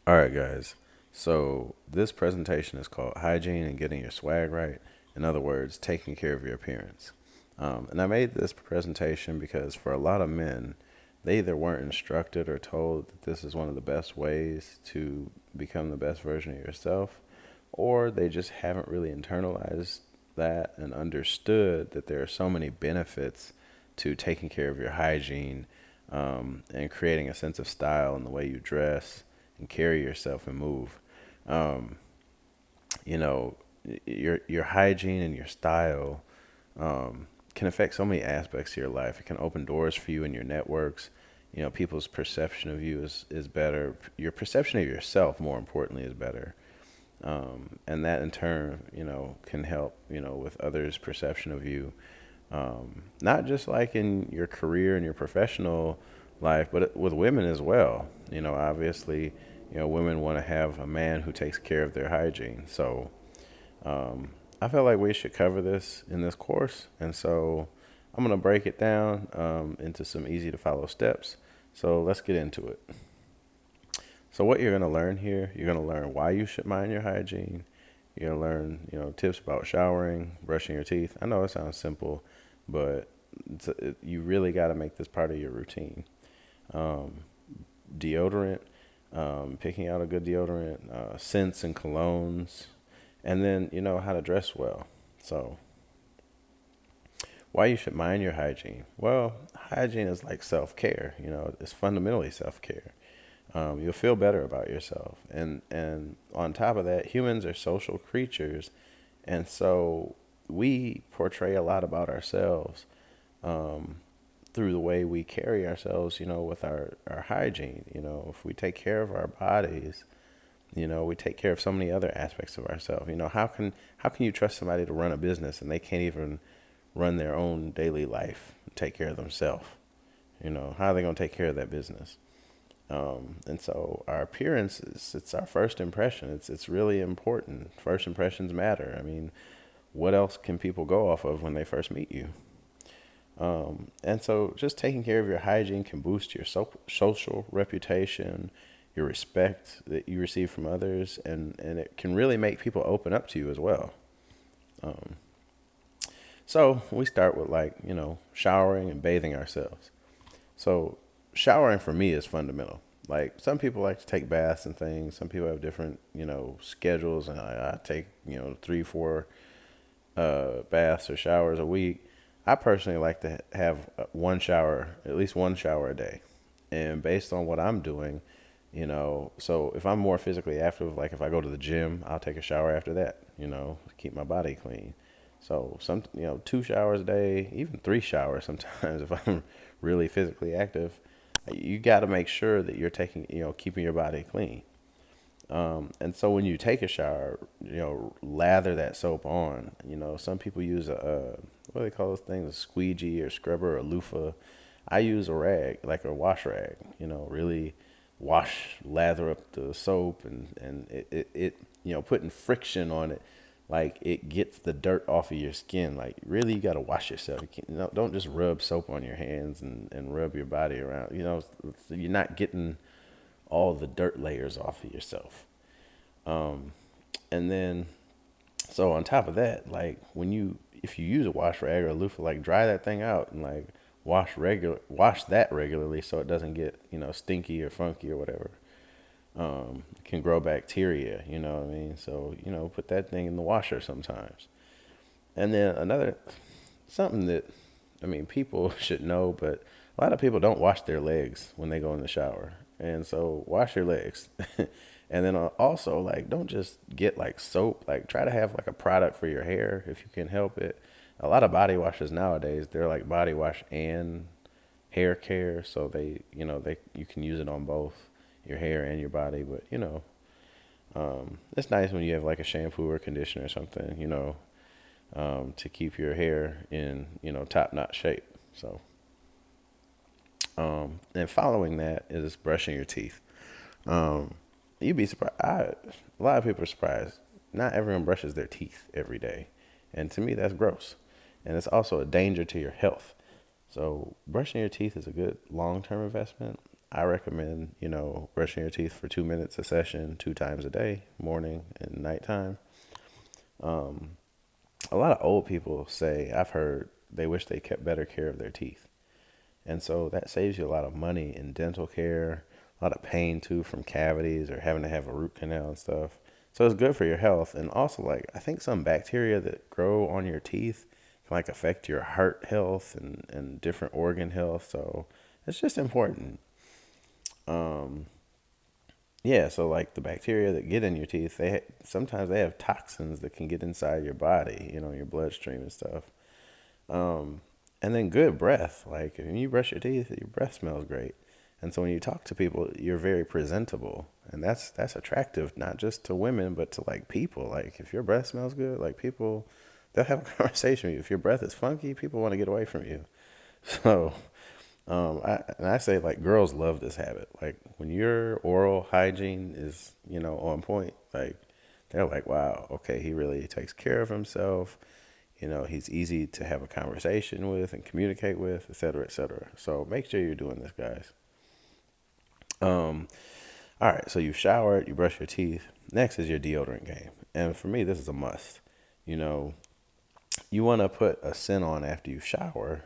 All right, guys. So this presentation is called Hygiene and Getting Your Swag Right. In other words, taking care of your appearance. And I made this presentation because for a lot of men, they either weren't instructed or told that this is one of the best ways to become the best version of yourself, or they just haven't really internalized that and understood that there are so many benefits to taking care of your hygiene and creating a sense of style in the way you dress and carry yourself and move. Um, you know, your hygiene and your style can affect so many aspects of your life. It can open doors for you in your networks. People's perception of you is better. Your perception of yourself, more importantly, is better. And that in turn, can help, with others' perception of you. Not just like in your career and your professional life, but with women as well. Obviously, women want to have a man who takes care of their hygiene. So, I feel like we should cover this in this course. And so I'm going to break it down into some easy to follow steps. So let's get into it. So what you're going to learn here, you're going to learn why you should mind your hygiene. You're going to learn, tips about showering, brushing your teeth. I know it sounds simple, but you really got to make this part of your routine. Um, Deodorant, picking out a good deodorant, scents and colognes, and then how to dress well. So why you should mind your hygiene? Well, hygiene is like self-care. It's fundamentally self-care. You'll feel better about yourself, and on top of that, humans are social creatures, and so we portray a lot about ourselves um, through the way we carry ourselves. With our hygiene. If we take care of our bodies, we take care of so many other aspects of ourselves. How can you trust somebody to run a business and they can't even run their own daily life, and take care of themselves? How are they going to take care of that business? And so our appearance it's our first impression. It's really important. First impressions matter. I mean, what else can people go off of when they first meet you? And so just taking care of your hygiene can boost your social reputation, your respect that you receive from others, and it can really make people open up to you as well. Um, so we start with showering and bathing ourselves. So showering for me is fundamental. Like some people like to take baths and things. Some people have different, schedules, and I take, 3, 4 baths or showers a week. I personally like to have one shower, at least one shower a day. And based on what I'm doing, so if I'm more physically active, like if I go to the gym, I'll take a shower after that, keep my body clean. So 2 showers a day, even 3 showers sometimes if I'm really physically active. You got to make sure that you're taking, keeping your body clean. And so when you take a shower, lather that soap on. Some people use what do they call those things? A squeegee or scrubber or loofah. I use a rag, like a wash rag. Really lather up the soap, and it putting friction on it, like it gets the dirt off of your skin. Like really, you got to wash yourself. You can't, don't just rub soap on your hands and rub your body around. You're not getting all the dirt layers off of yourself. Um, and then, so on top of that, like if you use a wash rag or a loofah, like dry that thing out and like wash that regularly so it doesn't get, stinky or funky or whatever. It can grow bacteria, you know what I mean? So, put that thing in the washer sometimes. And then something that, I mean, people should know, but a lot of people don't wash their legs when they go in the shower. And so wash your legs. And then also, like, don't just get like soap. Like, try to have like a product for your hair if you can help it. A lot of body washes nowadays, they're like body wash and hair care. So you can use it on both your hair and your body. But, it's nice when you have like a shampoo or conditioner or something, to keep your hair in, top notch shape. So, and following that is brushing your teeth. Um, you'd be surprised. A lot of people are surprised. Not everyone brushes their teeth every day. And to me, that's gross. And it's also a danger to your health. So, brushing your teeth is a good long term investment. I recommend, brushing your teeth for 2 minutes a session, 2 times a day, morning and nighttime. Um, a lot of old people say, I've heard, they wish they kept better care of their teeth. And so that saves you a lot of money in dental care, a lot of pain too from cavities or having to have a root canal and stuff. So it's good for your health. And also, like, I think some bacteria that grow on your teeth can, like, affect your heart health and different organ health. So it's just important. Um, yeah, so like the bacteria that get in your teeth, sometimes they have toxins that can get inside your body, your bloodstream and stuff. Um, and then good breath. Like when you brush your teeth, your breath smells great. And so when you talk to people, you're very presentable, and that's attractive not just to women but to like people. Like if your breath smells good, like people, they'll have a conversation with you. If your breath is funky, people want to get away from you. So I say like girls love this habit. Like when your oral hygiene is on point, like they're like, wow, okay, he really takes care of himself. He's easy to have a conversation with and communicate with, et cetera, et cetera. So make sure you're doing this, guys. Um, all right, so you've showered, you brush your teeth. Next is your deodorant game. And for me, this is a must. You know, you want to put a scent on after you shower,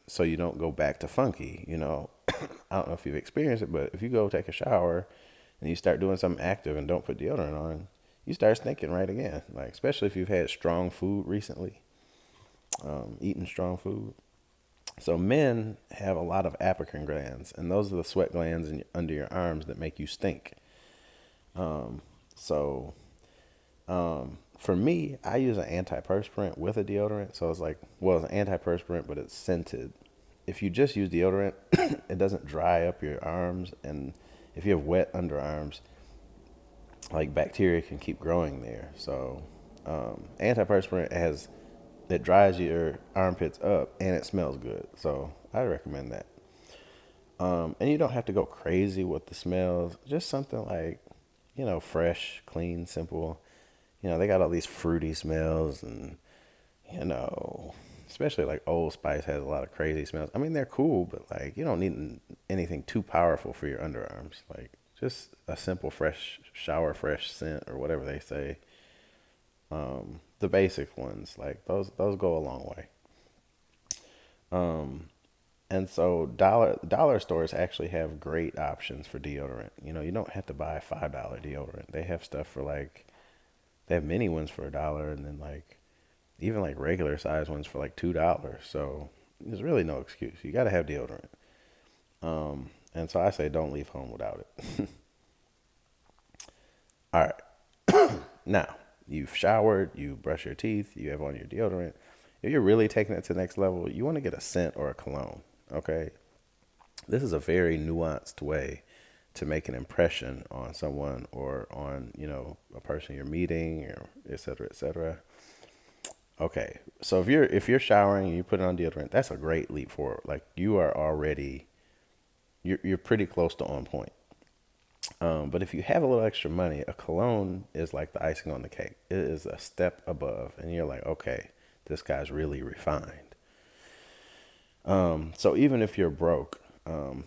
so you don't go back to funky. I don't know if you've experienced it, but if you go take a shower and you start doing something active and don't put deodorant on, you start stinking right again. Like, especially if you've had strong food recently, eating strong food. So men have a lot of apocrine glands, and those are the sweat glands under your arms that make you stink. Um, so for me, I use an antiperspirant with a deodorant. So it's like, well, it's an antiperspirant, but it's scented. If you just use deodorant, it doesn't dry up your arms, and if you have wet underarms, like bacteria can keep growing there. So antiperspirant has it dries your armpits up and it smells good. So I recommend that. And you don't have to go crazy with the smells. Just something like, fresh, clean, simple. They got all these fruity smells and, you know, especially like Old Spice has a lot of crazy smells. I mean, they're cool, but like you don't need anything too powerful for your underarms. Like just a simple fresh shower fresh scent or whatever they say. The basic ones, like those go a long way. Um, and so dollar stores actually have great options for deodorant. You don't have to buy a $5 deodorant. They have stuff for like they have mini ones for $1, and then like even like regular size ones for like $2. So there's really no excuse. You got to have deodorant. And so I say don't leave home without it. All right. Now, you've showered, you brush your teeth, you have on your deodorant. If you're really taking it to the next level, you want to get a scent or a cologne. Okay. This is a very nuanced way to make an impression on someone or on, a person you're meeting or et cetera, et cetera. Okay. So if you're showering and you put it on deodorant, that's a great leap forward. Like you are already you're pretty close to on point. But if you have a little extra money, a cologne is like the icing on the cake. It is a step above, and you're like, okay, this guy's really refined. So even if you're broke,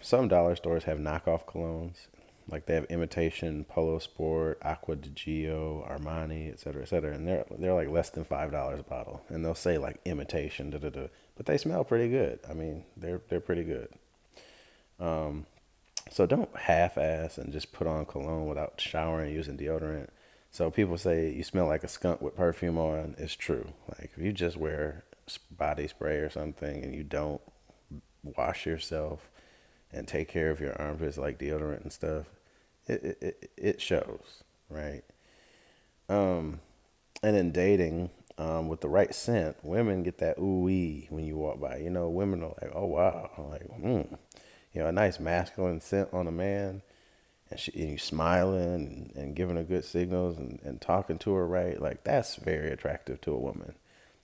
some dollar stores have knockoff colognes. Like they have imitation Polo Sport, Acqua di Gio, Armani, et cetera, and they're like less than $5 a bottle, and they'll say like imitation, da da da, but they smell pretty good. I mean, they're pretty good. Um, So don't half-ass and just put on cologne without showering using deodorant. So people say you smell like a skunk with perfume on. It's true. Like if you just wear body spray or something and you don't wash yourself and take care of your armpits like deodorant and stuff, it shows, right? Um, and in dating, with the right scent, women get that ooh wee when you walk by. Women are like, oh wow, I'm like, a nice masculine scent on a man, and you smiling and giving her good signals and talking to her right, like that's very attractive to a woman.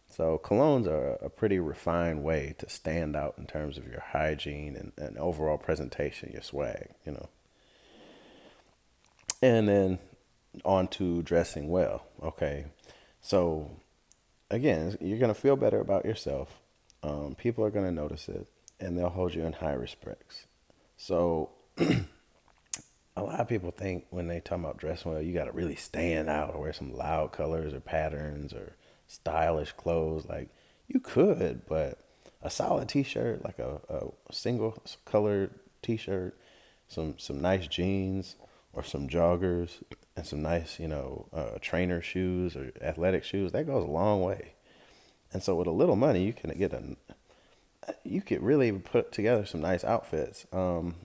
So colognes are a pretty refined way to stand out in terms of your hygiene and overall presentation, your swag. And then on to dressing well. Okay, so again, you're gonna feel better about yourself. People are gonna notice it, and they'll hold you in high respects. So a lot of people think when they talk about dressing well, you got to really stand out or wear some loud colors or patterns or stylish clothes. Like you could, but a solid t-shirt, like a single colored t-shirt, some nice jeans or some joggers and some nice, trainer shoes or athletic shoes, that goes a long way. And so with a little money, you could really put together some nice outfits.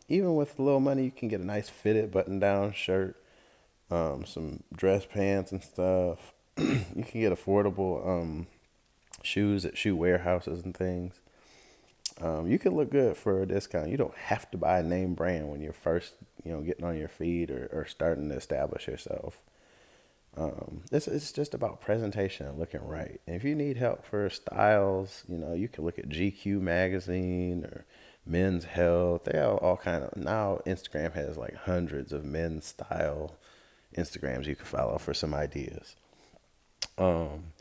Even with a little money, you can get a nice fitted button-down shirt, some dress pants and stuff. You can get affordable shoes at shoe warehouses and things. You can look good for a discount. You don't have to buy a name brand when you're first, getting on your feet or starting to establish yourself. It's just about presentation and looking right. And if you need help for styles, you can look at GQ magazine or Men's Health. They have all kind of now. Instagram has like hundreds of men's style Instagrams you can follow for some ideas. Um,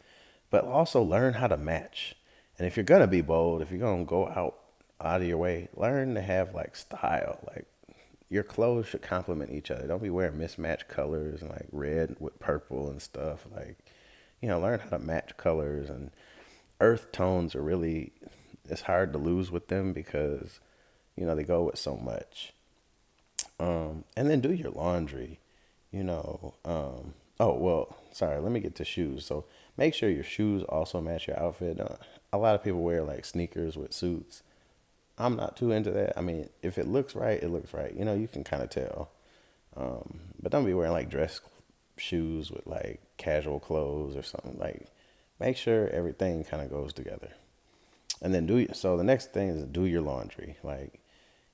but also learn how to match. And if you're gonna be bold, if you're gonna go out of your way, learn to have like style. Like your clothes should complement each other. Don't be wearing mismatched colors and like red with purple and stuff. Like, learn how to match colors, and earth tones are really, it's hard to lose with them because, they go with so much. And then do your laundry, you know. Oh, well, sorry, let me get to shoes. So make sure your shoes also match your outfit. A lot of people wear like sneakers with suits. I'm not too into that. I mean, if it looks right, it looks right. You can kind of tell. But don't be wearing like dress shoes with like casual clothes or something. Like, make sure everything kind of goes together. And then so the next thing is do your laundry. Like,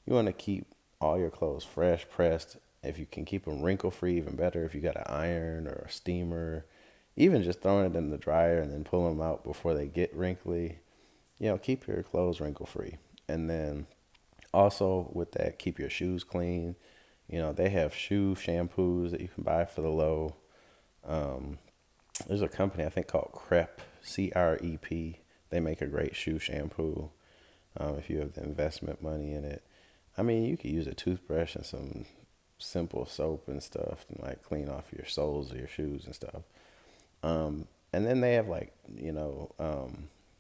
you want to keep all your clothes fresh, pressed. If you can keep them wrinkle free, even better. If you got an iron or a steamer, even just throwing it in the dryer and then pulling them out before they get wrinkly. Keep your clothes wrinkle free. And then also with that, keep your shoes clean. They have shoe shampoos that you can buy for the low. Um, there's a company I think called Crep, CREP. They make a great shoe shampoo if you have the investment money in it. I mean, you could use a toothbrush and some simple soap and stuff to like clean off your soles of your shoes and stuff. And then they have like,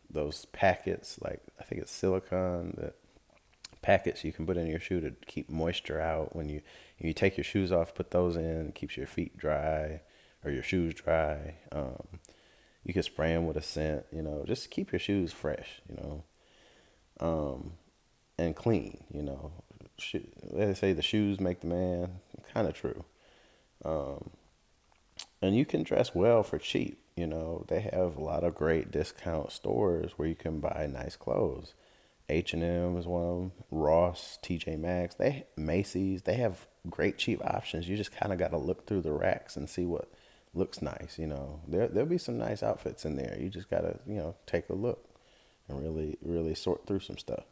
those packets, like I think it's silicone, that packets you can put in your shoe to keep moisture out when you take your shoes off. Put those in, it keeps your feet dry or your shoes dry. You can spray them with a scent, just keep your shoes fresh, um, and clean. They say the shoes make the man. Kind of true. Um, and you can dress well for cheap. They have a lot of great discount stores where you can buy nice clothes. H&M is one of them. Ross, TJ Maxx, Macy's, they have great cheap options. You just kind of got to look through the racks and see what looks nice. There'll be some nice outfits in there. You just got to, take a look and really really sort through some stuff.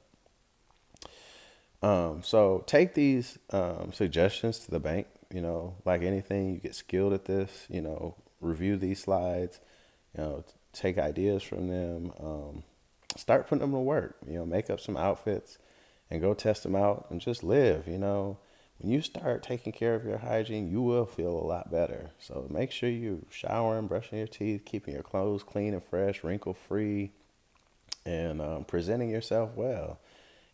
So take these suggestions to the bank. Like anything, you get skilled at this. Review these slides. Take ideas from them. Start putting them to work. Make up some outfits and go test them out and just live. When you start taking care of your hygiene, you will feel a lot better. So make sure you showering, brushing your teeth, keeping your clothes clean and fresh, wrinkle free, and presenting yourself well.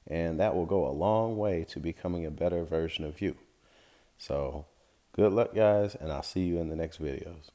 And that will go a long way to becoming a better version of you. So good luck, guys, and I'll see you in the next videos.